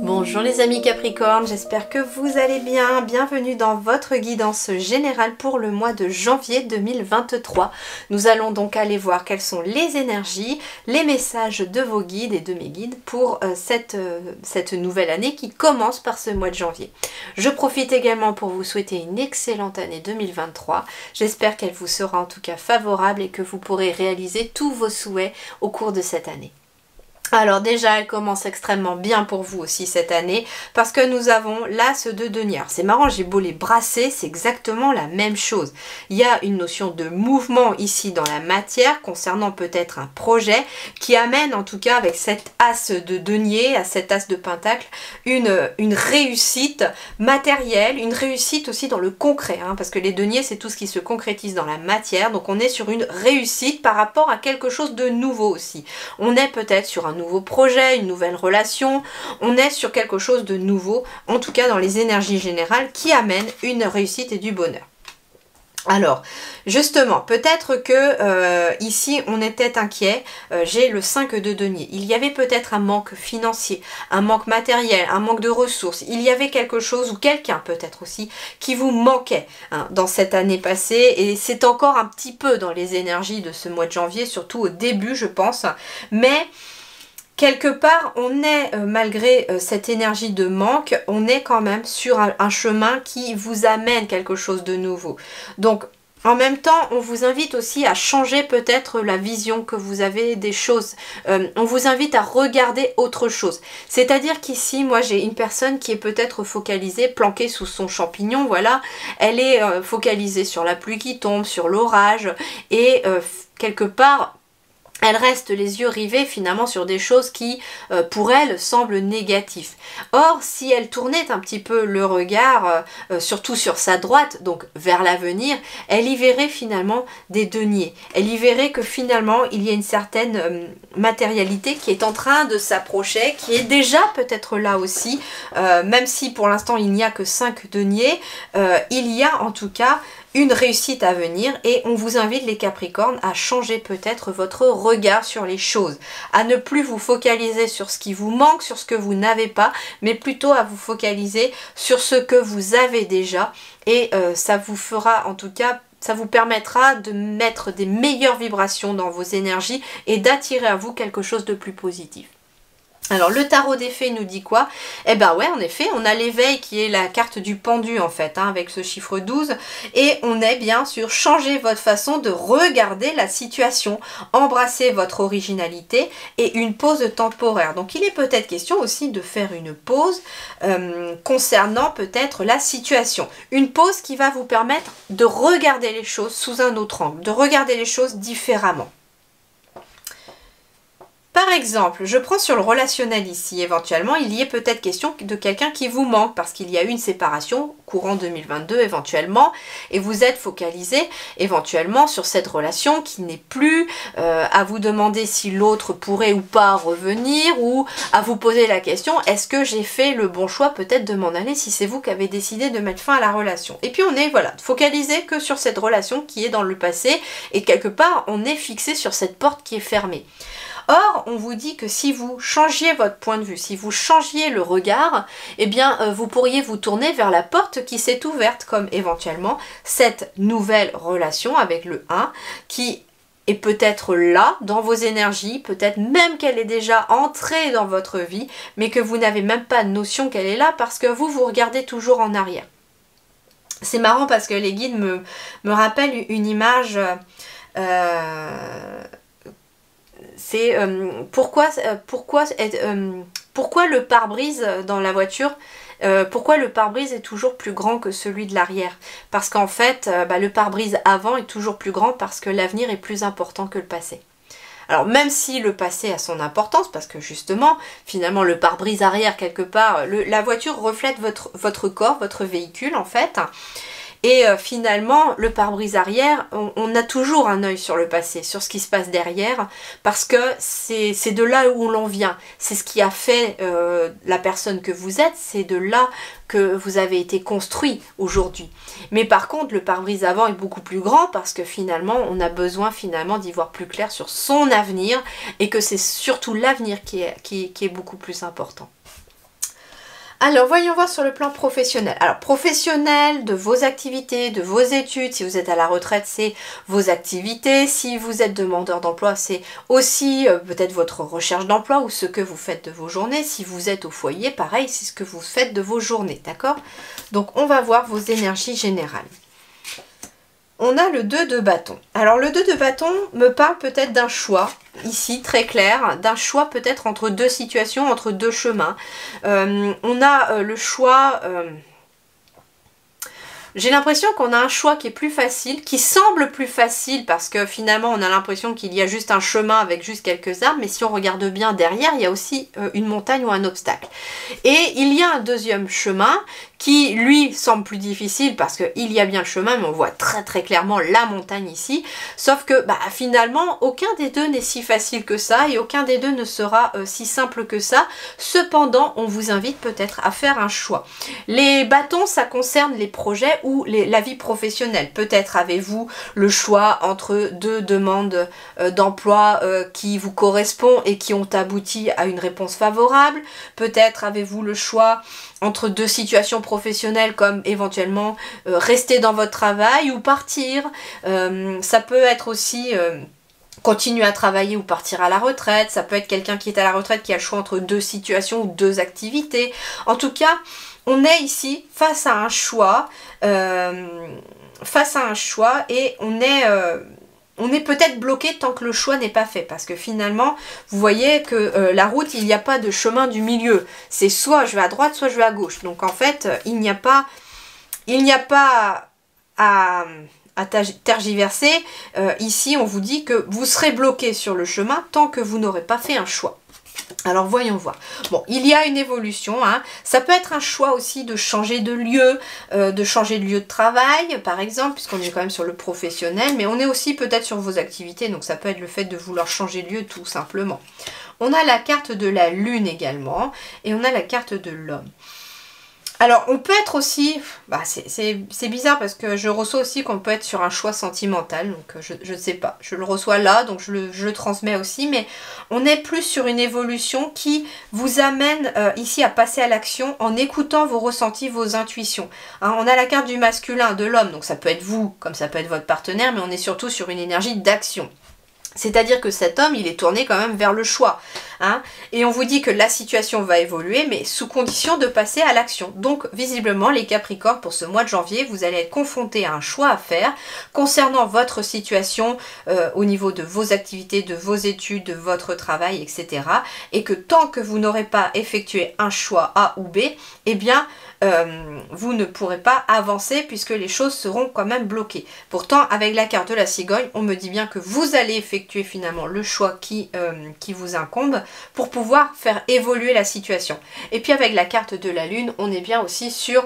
Bonjour les amis Capricorne, j'espère que vous allez bien. Bienvenue dans votre guidance générale pour le mois de janvier 2023. Nous allons donc aller voir quelles sont les énergies, les messages de vos guides et de mes guides pour cette nouvelle année qui commence par ce mois de janvier. Je profite également pour vous souhaiter une excellente année 2023. J'espère qu'elle vous sera en tout cas favorable et que vous pourrez réaliser tous vos souhaits au cours de cette année. Alors déjà, elle commence extrêmement bien pour vous aussi cette année parce que nous avons l'As de denier. C'est marrant, j'ai beau les brasser, c'est exactement la même chose. Il y a une notion de mouvement ici dans la matière concernant peut-être un projet qui amène en tout cas avec cet As de denier, à cet As de pentacle, une réussite matérielle, une réussite aussi dans le concret, hein, parce que les deniers c'est tout ce qui se concrétise dans la matière, donc on est sur une réussite par rapport à quelque chose de nouveau aussi. On est peut-être sur un nouveau projet, une nouvelle relation, on est sur quelque chose de nouveau, en tout cas dans les énergies générales qui amènent une réussite et du bonheur. Alors, justement, peut-être que ici on était inquiet, j'ai le 5 de denier, il y avait peut-être un manque financier, un manque matériel, un manque de ressources, il y avait quelque chose ou quelqu'un peut-être aussi qui vous manquait hein, dans cette année passée et c'est encore un petit peu dans les énergies de ce mois de janvier, surtout au début je pense, mais quelque part, on est, malgré cette énergie de manque, on est quand même sur un chemin qui vous amène quelque chose de nouveau. Donc, en même temps, on vous invite aussi à changer peut-être la vision que vous avez des choses. On vous invite à regarder autre chose. C'est-à-dire qu'ici, moi, j'ai une personne qui est peut-être focalisée, planquée sous son champignon, voilà. Elle est focalisée sur la pluie qui tombe, sur l'orage et quelque part, elle reste les yeux rivés finalement sur des choses qui, pour elle, semblent négatives. Or, si elle tournait un petit peu le regard, surtout sur sa droite, donc vers l'avenir, elle y verrait finalement des deniers. Elle y verrait que finalement, il y a une certaine matérialité qui est en train de s'approcher, qui est déjà peut-être là aussi, même si pour l'instant il n'y a que 5 deniers, il y a en tout cas une réussite à venir et on vous invite les Capricornes à changer peut-être votre regard sur les choses, à ne plus vous focaliser sur ce qui vous manque, sur ce que vous n'avez pas, mais plutôt à vous focaliser sur ce que vous avez déjà et ça vous fera en tout cas, ça vous permettra de mettre des meilleures vibrations dans vos énergies et d'attirer à vous quelque chose de plus positif. Alors le tarot des fées nous dit quoi? Eh ben ouais, en effet, on a l'éveil qui est la carte du pendu en fait, hein, avec ce chiffre 12. Et on est bien sûr changer votre façon de regarder la situation, embrasser votre originalité et une pause temporaire. Donc il est peut-être question aussi de faire une pause concernant peut-être la situation. Une pause qui va vous permettre de regarder les choses sous un autre angle, de regarder les choses différemment. Par exemple, je prends sur le relationnel ici, éventuellement, il y est peut-être question de quelqu'un qui vous manque parce qu'il y a eu une séparation courant 2022 éventuellement et vous êtes focalisé éventuellement sur cette relation qui n'est plus à vous demander si l'autre pourrait ou pas revenir ou à vous poser la question est-ce que j'ai fait le bon choix peut-être de m'en aller si c'est vous qui avez décidé de mettre fin à la relation. Et puis on est voilà focalisé que sur cette relation qui est dans le passé et quelque part on est fixé sur cette porte qui est fermée. Or, on vous dit que si vous changiez votre point de vue, si vous changiez le regard, eh bien, vous pourriez vous tourner vers la porte qui s'est ouverte, comme éventuellement cette nouvelle relation avec le 1 qui est peut-être là dans vos énergies, peut-être même qu'elle est déjà entrée dans votre vie, mais que vous n'avez même pas notion qu'elle est là parce que vous regardez toujours en arrière. C'est marrant parce que les guides me rappellent une image... c'est pourquoi le pare-brise dans la voiture, pourquoi le pare-brise est toujours plus grand que celui de l'arrière? Parce qu'en fait, le pare-brise avant est toujours plus grand parce que l'avenir est plus important que le passé. Alors même si le passé a son importance, parce que justement, finalement le pare-brise arrière quelque part, la voiture reflète votre corps, votre véhicule en fait. Et finalement, le pare-brise arrière, on a toujours un œil sur le passé, sur ce qui se passe derrière, parce que c'est de là où l'on vient. C'est ce qui a fait la personne que vous êtes, c'est de là que vous avez été construit aujourd'hui. Mais par contre, le pare-brise avant est beaucoup plus grand parce que finalement, on a besoin finalement d'y voir plus clair sur son avenir et que c'est surtout l'avenir qui est beaucoup plus important. Alors, voyons voir sur le plan professionnel. Alors, professionnel, de vos activités, de vos études. Si vous êtes à la retraite, c'est vos activités. Si vous êtes demandeur d'emploi, c'est aussi peut-être votre recherche d'emploi ou ce que vous faites de vos journées. Si vous êtes au foyer, pareil, c'est ce que vous faites de vos journées, d'accord? Donc, on va voir vos énergies générales. On a le 2 de bâton. Alors le 2 de bâton me parle peut-être d'un choix, ici très clair, d'un choix peut-être entre deux situations, entre deux chemins. On a le choix... J'ai l'impression qu'on a un choix qui est plus facile, qui semble plus facile parce que finalement on a l'impression qu'il y a juste un chemin avec juste quelques arbres, mais si on regarde bien derrière, il y a aussi une montagne ou un obstacle. Et il y a un deuxième chemin qui lui semble plus difficile parce qu'il y a bien le chemin, mais on voit très très clairement la montagne ici, sauf que finalement aucun des deux n'est si facile que ça et aucun des deux ne sera si simple que ça. Cependant, on vous invite peut-être à faire un choix. Les bâtons, ça concerne les projets ou la vie professionnelle. Peut-être avez-vous le choix entre deux demandes d'emploi qui vous correspondent et qui ont abouti à une réponse favorable. Peut-être avez-vous le choix entre deux situations professionnelles comme éventuellement rester dans votre travail ou partir. Ça peut être aussi... continuer à travailler ou partir à la retraite. Ça peut être quelqu'un qui est à la retraite qui a le choix entre deux situations ou deux activités. En tout cas, on est ici face à un choix, et on est peut-être bloqué tant que le choix n'est pas fait. Parce que finalement, vous voyez que la route, il n'y a pas de chemin du milieu. C'est soit je vais à droite, soit je vais à gauche. Donc en fait, il n'y a pas à tergiverser. Ici, on vous dit que vous serez bloqué sur le chemin tant que vous n'aurez pas fait un choix. Alors voyons voir. Bon, il y a une évolution, hein. Ça peut être un choix aussi de changer de lieu de travail, par exemple, puisqu'on est quand même sur le professionnel, mais on est aussi peut-être sur vos activités, donc ça peut être le fait de vouloir changer de lieu tout simplement. On a la carte de la lune également, et on a la carte de l'homme. Alors, on peut être aussi, c'est bizarre parce que je reçois aussi qu'on peut être sur un choix sentimental, donc je ne sais pas, je le reçois là, donc je le transmets aussi, mais on est plus sur une évolution qui vous amène ici à passer à l'action en écoutant vos ressentis, vos intuitions. Hein, on a la carte du masculin, de l'homme, donc ça peut être vous, comme ça peut être votre partenaire, mais on est surtout sur une énergie d'action. C'est-à-dire que cet homme, il est tourné quand même vers le choix. Hein, et on vous dit que la situation va évoluer, mais sous condition de passer à l'action. Donc, visiblement, les Capricornes, pour ce mois de janvier, vous allez être confrontés à un choix à faire concernant votre situation au niveau de vos activités, de vos études, de votre travail, etc. Et que tant que vous n'aurez pas effectué un choix A ou B, eh bien, vous ne pourrez pas avancer puisque les choses seront quand même bloquées. Pourtant, avec la carte de la cigogne, on me dit bien que vous allez effectuer finalement le choix qui vous incombe pour pouvoir faire évoluer la situation. Et puis avec la carte de la lune, on est bien aussi sur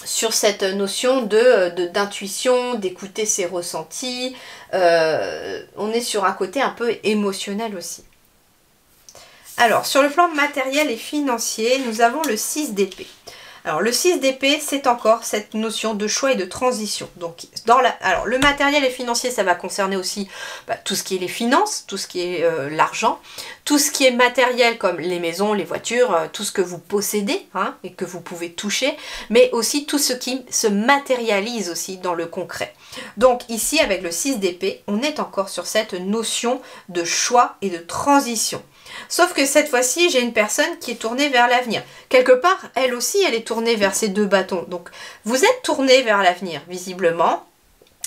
cette notion d'intuition, d'écouter ses ressentis. On est sur un côté un peu émotionnel aussi. Alors, sur le plan matériel et financier, nous avons le 6 d'épée. Alors, le 6 d'épée, c'est encore cette notion de choix et de transition. Donc, alors, le matériel et financier, ça va concerner aussi tout ce qui est les finances, tout ce qui est l'argent, tout ce qui est matériel comme les maisons, les voitures, tout ce que vous possédez hein, et que vous pouvez toucher, mais aussi tout ce qui se matérialise aussi dans le concret. Donc, ici, avec le 6 d'épée, on est encore sur cette notion de choix et de transition. Sauf que cette fois-ci, j'ai une personne qui est tournée vers l'avenir. Quelque part, elle aussi, elle est tournée vers ces deux bâtons. Donc, vous êtes tourné vers l'avenir, visiblement.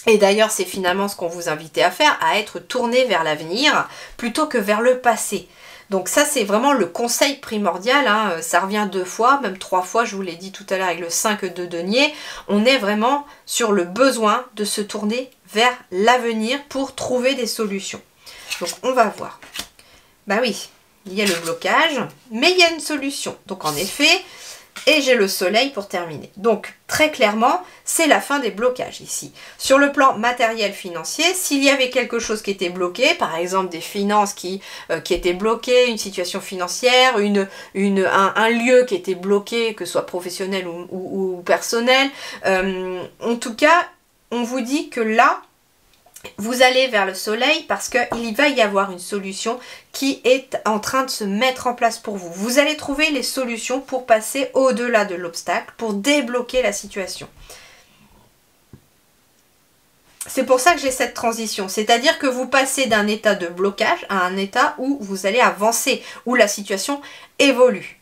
Et d'ailleurs, c'est finalement ce qu'on vous invitait à faire, à être tourné vers l'avenir plutôt que vers le passé. Donc ça, c'est vraiment le conseil primordial. Hein. Ça revient 2 fois, même 3 fois, je vous l'ai dit tout à l'heure avec le 5 de denier. On est vraiment sur le besoin de se tourner vers l'avenir pour trouver des solutions. Donc, on va voir. Bah oui. Il y a le blocage, mais il y a une solution. Donc en effet, Et j'ai le soleil pour terminer. Donc, très clairement, c'est la fin des blocages ici. Sur le plan matériel financier, s'il y avait quelque chose qui était bloqué, par exemple des finances qui étaient bloquées, une situation financière, un lieu qui était bloqué, que ce soit professionnel ou personnel, en tout cas, on vous dit que là, vous allez vers le soleil parce qu'il va y avoir une solution qui est en train de se mettre en place pour vous. Vous allez trouver les solutions pour passer au-delà de l'obstacle, pour débloquer la situation. C'est pour ça que j'ai cette transition, c'est-à-dire que vous passez d'un état de blocage à un état où vous allez avancer, où la situation évolue.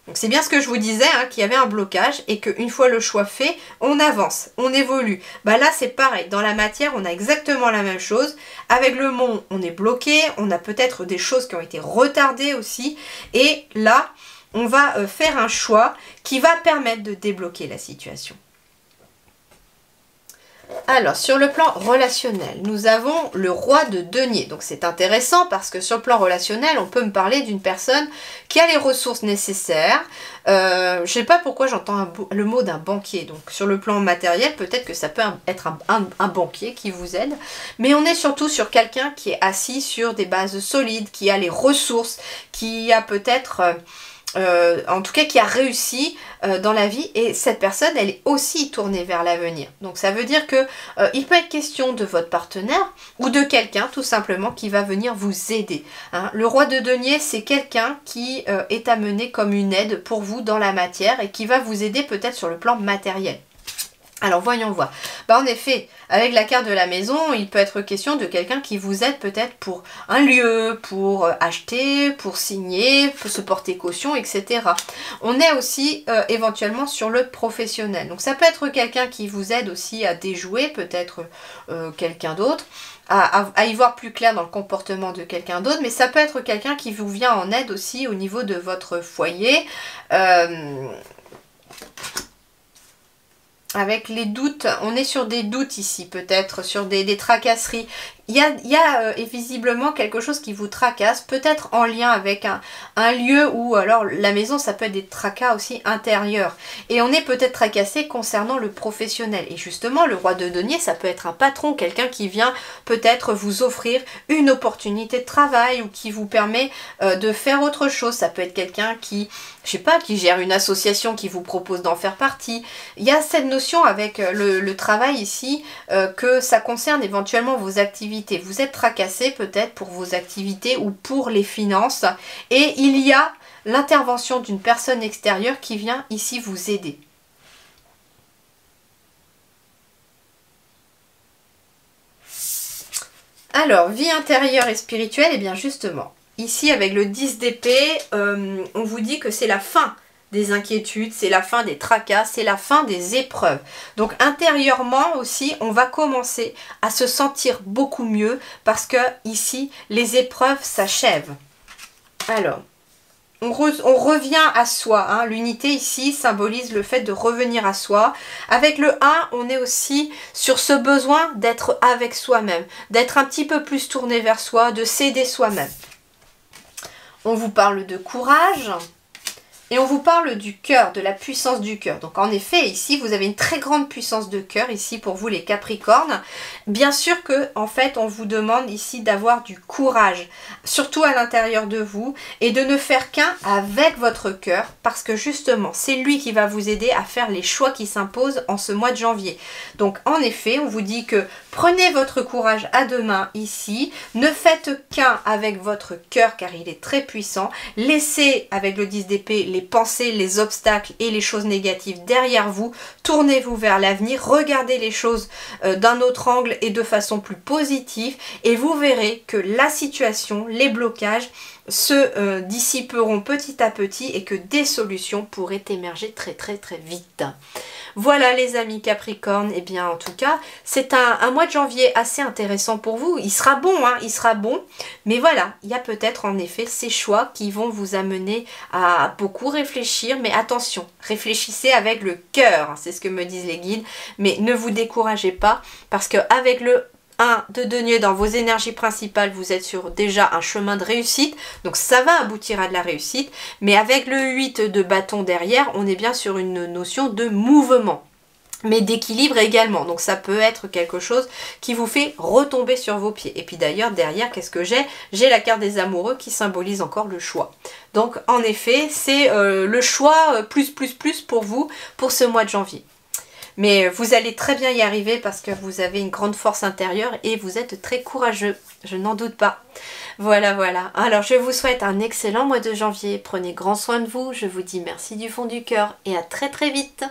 Donc c'est bien ce que je vous disais, hein, qu'il y avait un blocage et qu'une fois le choix fait, on avance, on évolue. Bah là c'est pareil, dans la matière on a exactement la même chose. Avec le monde on est bloqué, on a peut-être des choses qui ont été retardées aussi. Et là on va faire un choix qui va permettre de débloquer la situation. Alors, sur le plan relationnel, nous avons le roi de denier. Donc, c'est intéressant parce que sur le plan relationnel, on peut me parler d'une personne qui a les ressources nécessaires. Je ne sais pas pourquoi j'entends le mot d'un banquier. Donc, sur le plan matériel, peut-être que ça peut être un banquier qui vous aide. Mais on est surtout sur quelqu'un qui est assis sur des bases solides, qui a les ressources, qui a peut-être... en tout cas qui a réussi dans la vie, et cette personne elle est aussi tournée vers l'avenir. Donc ça veut dire que il peut être question de votre partenaire ou de quelqu'un tout simplement qui va venir vous aider, hein. Le roi de denier c'est quelqu'un qui est amené comme une aide pour vous dans la matière et qui va vous aider peut-être sur le plan matériel. Alors voyons voir. Bah en effet, avec la carte de la maison, il peut être question de quelqu'un qui vous aide peut-être pour un lieu, pour acheter, pour signer, pour se porter caution, etc. On est aussi éventuellement sur le professionnel. Donc ça peut être quelqu'un qui vous aide aussi à déjouer peut-être quelqu'un d'autre, à y voir plus clair dans le comportement de quelqu'un d'autre, mais ça peut être quelqu'un qui vous vient en aide aussi au niveau de votre foyer. Avec les doutes, on est sur des doutes ici, peut-être sur des tracasseries. Il y a visiblement quelque chose qui vous tracasse, peut-être en lien avec un lieu ou alors la maison, ça peut être des tracas aussi intérieurs. Et on est peut-être tracassé concernant le professionnel. Et justement, le roi de denier, ça peut être un patron, quelqu'un qui vient peut-être vous offrir une opportunité de travail ou qui vous permet de faire autre chose. Ça peut être quelqu'un qui, je sais pas, qui gère une association qui vous propose d'en faire partie. Il y a cette notion avec le travail ici que ça concerne éventuellement vos activités. Vous êtes tracassé peut-être pour vos activités ou pour les finances et il y a l'intervention d'une personne extérieure qui vient ici vous aider. Alors, vie intérieure et spirituelle, et bien justement, ici avec le 10 d'épée, on vous dit que c'est la fin des inquiétudes, c'est la fin des tracas, c'est la fin des épreuves. Donc intérieurement aussi, on va commencer à se sentir beaucoup mieux parce que ici, les épreuves s'achèvent. Alors, on revient à soi, hein. L'unité ici symbolise le fait de revenir à soi. Avec le 1, on est aussi sur ce besoin d'être avec soi-même, d'être un petit peu plus tourné vers soi, de s'aider soi-même. On vous parle de courage. Et on vous parle du cœur, de la puissance du cœur. Donc en effet, ici, vous avez une très grande puissance de cœur, ici pour vous les Capricornes. Bien sûr que, en fait, on vous demande ici d'avoir du courage, surtout à l'intérieur de vous, et de ne faire qu'un avec votre cœur, parce que justement, c'est lui qui va vous aider à faire les choix qui s'imposent en ce mois de janvier. Donc en effet, on vous dit que prenez votre courage à deux mains ici, ne faites qu'un avec votre cœur, car il est très puissant. Laissez, avec le 10 d'épée, les pensées, les obstacles et les choses négatives derrière vous. Tournez-vous vers l'avenir, regardez les choses d'un autre angle et de façon plus positive et vous verrez que la situation, les blocages se dissiperont petit à petit et que des solutions pourraient émerger très vite. Voilà les amis Capricorne, et bien en tout cas c'est un mois de janvier assez intéressant pour vous. Il sera bon, hein, il sera bon, mais voilà, il y a peut-être en effet ces choix qui vont vous amener à beaucoup réfléchir, mais attention, réfléchissez avec le cœur, c'est ce que me disent les guides, mais ne vous découragez pas parce qu'avec le 1 de denier dans vos énergies principales, vous êtes sur déjà un chemin de réussite, donc ça va aboutir à de la réussite, mais avec le 8 de bâton derrière, on est bien sur une notion de mouvement, mais d'équilibre également, donc ça peut être quelque chose qui vous fait retomber sur vos pieds. Et puis d'ailleurs derrière, qu'est-ce que j'ai? J'ai la carte des amoureux qui symbolise encore le choix. Donc en effet, c'est le choix plus pour vous pour ce mois de janvier. Mais vous allez très bien y arriver parce que vous avez une grande force intérieure et vous êtes très courageux, je n'en doute pas. Voilà, voilà. Alors je vous souhaite un excellent mois de janvier, prenez grand soin de vous, je vous dis merci du fond du cœur et à très vite.